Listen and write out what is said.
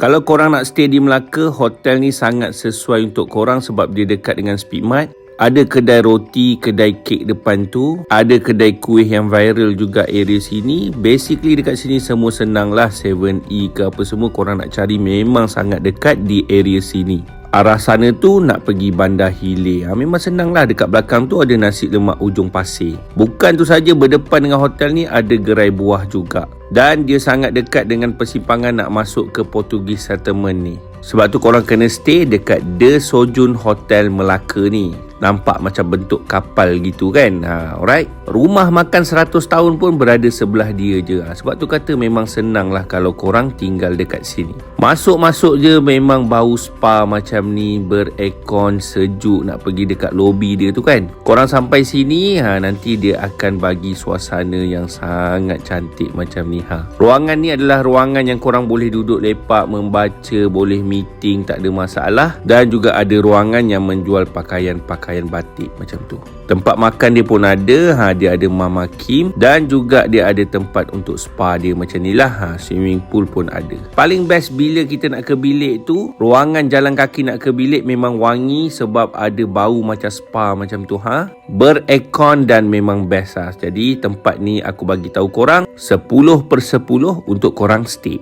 Kalau korang nak stay di Melaka, hotel ni sangat sesuai untuk korang sebab dia dekat dengan Speedmart. Ada kedai roti, kedai kek depan tu. Ada kedai kuih yang viral juga area sini. Basically dekat sini semua senang lah. 7E ke apa semua korang nak cari memang sangat dekat di area sini. Arah sana tu nak pergi Bandar Hilir. Memang senang lah. Dekat belakang tu ada nasi lemak ujung pasir. Bukan tu saja, berdepan dengan hotel ni ada gerai buah juga. Dan dia sangat dekat dengan persimpangan nak masuk ke Portugis Settlement ni. Sebab tu korang kena stay dekat The Sojun Hotel Melaka ni. Nampak macam bentuk kapal gitu kan. Alright. Rumah makan 100 tahun pun berada sebelah dia je. Sebab tu kata memang senang lah kalau korang tinggal dekat sini. Masuk-masuk je memang bau spa macam ni. Berekon, sejuk, nak pergi dekat lobi dia tu kan. Korang sampai sini, nanti dia akan bagi suasana yang sangat cantik macam ni. Ruangan ni adalah ruangan yang korang boleh duduk lepak, membaca, boleh meeting, tak ada masalah. Dan juga ada ruangan yang menjual pakaian-pakaian batik macam tu. Tempat makan dia pun ada. Dia ada Mama Kim. Dan juga dia ada tempat untuk spa dia macam ni lah. Swimming pool pun ada. Paling best bila kita nak ke bilik tu, ruangan jalan kaki nak ke bilik memang wangi sebab ada bau macam spa macam tu. Berekon dan memang best. Jadi tempat ni aku bagi tahu korang 10/10 untuk korang stay.